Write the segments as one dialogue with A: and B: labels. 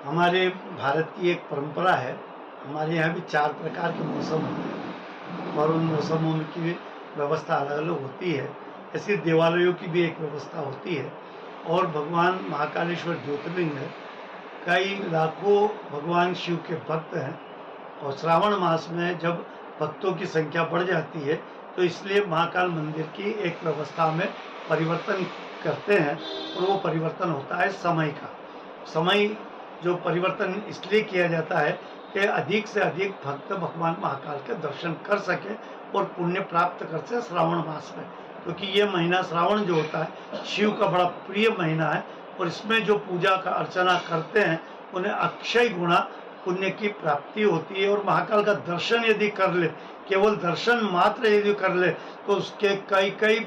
A: हमारे भारत की एक परंपरा है। हमारे यहाँ भी 4 प्रकार के मौसम होते हैं और उन मौसमों में की व्यवस्था अलग-अलग होती है। ऐसे देवालयों की भी एक व्यवस्था होती है और भगवान महाकालेश्वर ज्योतिर्लिंग है। कई लाखों भगवान शिव के भक्त हैं और श्रावण मास में जब भक्तों की संख्या बढ़ जाती है, तो इसलिए महाकाल मंदिर की एक व्यवस्था में परिवर्तन करते हैं और वो परिवर्तन होता है समय का। समय जो परिवर्तन इसलिए किया जाता है कि अधिक से अधिक भक्त भगवान महाकाल के दर्शन कर सकें और पुण्य प्राप्त कर सकें श्रावण मास में, क्योंकि ये महीना श्रावण जो होता है शिव का बड़ा प्रिय महीना है और इसमें जो पूजा का अर्चना करते हैं उन्हें अक्षय गुणा पुण्य की प्राप्ति होती है। और महाकाल का दर्शन यदि कर ले, केवल दर्शन मात्र यदि कर ले, तो उसके कई कई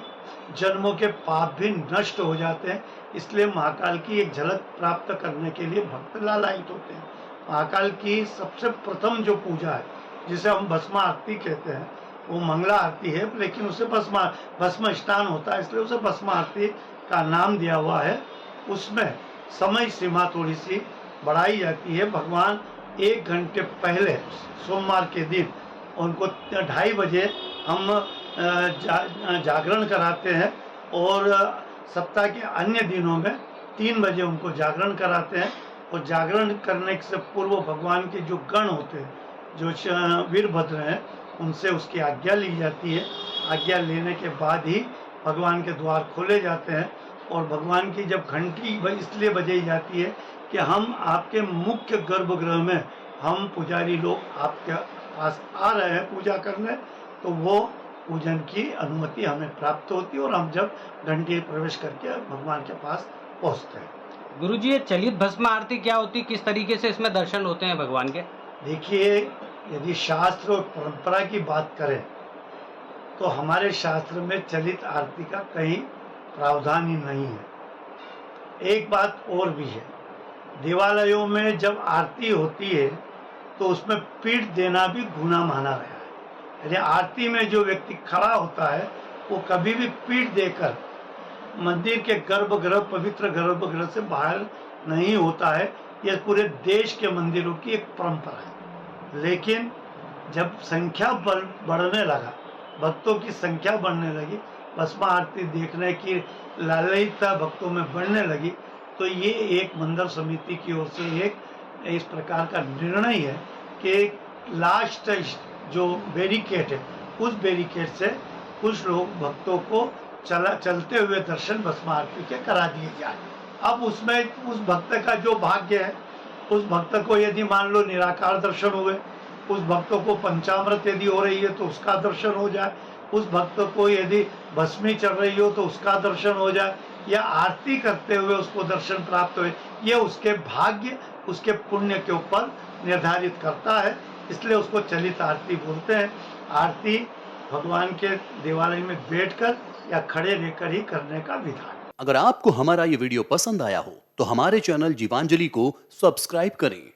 A: जन्मों के पाप भी नष्ट हो जाते हैं। इसलिए महाकाल की एक झलक प्राप्त करने के लिए भक्त लालायित होते हैं। महाकाल की सबसे प्रथम जो पूजा है, जिसे हम भस्म आरती कहते हैं, वो मंगला आरती है, लेकिन उसे भस्म स्नान होता है, इसलिए उसे भस्म आरती का नाम दिया हुआ है। उसमें समय सीमा थोड़ी सी बढ़ाई जाती है। भगवान 1 घंटे पहले सोमवार के दिन उनको 2:30 बजे हम जागरण कराते हैं और सप्ताह के अन्य दिनों में 3 बजे उनको जागरण कराते हैं। और जागरण करने से पूर्व भगवान के जो गण होते हैं, जो वीरभद्र हैं, उनसे उसकी आज्ञा ली जाती है। आज्ञा लेने के बाद ही भगवान के द्वार खोले जाते हैं और भगवान की जब घंटी इसलिए बजाई जाती है कि हम आपके मुख्य गर्भगृह में, हम पुजारी लोग आपके पास आ रहे हैं पूजा करने, तो वो पूजन की अनुमति हमें प्राप्त होती है और हम जब घंटी प्रवेश करके भगवान के पास पहुंचते हैं।
B: गुरुजी, ये चलित भस्म आरती क्या होती है? किस तरीके से इसमें दर्शन होते हैं भगवान के?
A: देखिए, यदि शास्त्र और परंपरा की बात करें तो हमारे शास्त्र में चलित आरती का कहीं प्रावधान ही नहीं है। एक बात और भी है, देवालयों में जब आरती होती है तो उसमें पीठ देना भी गुनाह माना गया है। यदि आरती में जो व्यक्ति खड़ा होता है वो कभी भी पीठ देकर मंदिर के गर्भगृह, पवित्र गर्भगृह से बाहर नहीं होता है। यह पूरे देश के मंदिरों की एक परंपरा है। लेकिन जब संख्या बढ़ने लगा, भक्तों की संख्या बढ़ने लगी, भस्म आरती देखने की लालयता भक्तों में बढ़ने लगी, तो ये एक मंदिर समिति की ओर से एक इस प्रकार का निर्णय है कि लास्ट जो बैरिकेड है, उस बैरिकेड से कुछ लोग भक्तों को चलते हुए दर्शन भस्म आरती के करा दिए जाए। अब उसमें उस भक्त का जो भाग्य है, उस भक्त को यदि मान लो निराकार दर्शन हुए, उस भक्त को पंचामृत यदि हो रही है तो उसका दर्शन हो जाए, उस भक्त को यदि भस्मी चल रही हो तो उसका दर्शन हो जाए, या आरती करते हुए उसको दर्शन प्राप्त हुए, ये उसके भाग्य, उसके पुण्य के ऊपर निर्धारित करता है। इसलिए उसको चलित आरती बोलते हैं। आरती भगवान के देवालय में बैठकर या खड़े रहकर ही करने का विधान है।
C: अगर आपको हमारा ये वीडियो पसंद आया हो तो हमारे चैनल जीवांजलि को सब्सक्राइब करें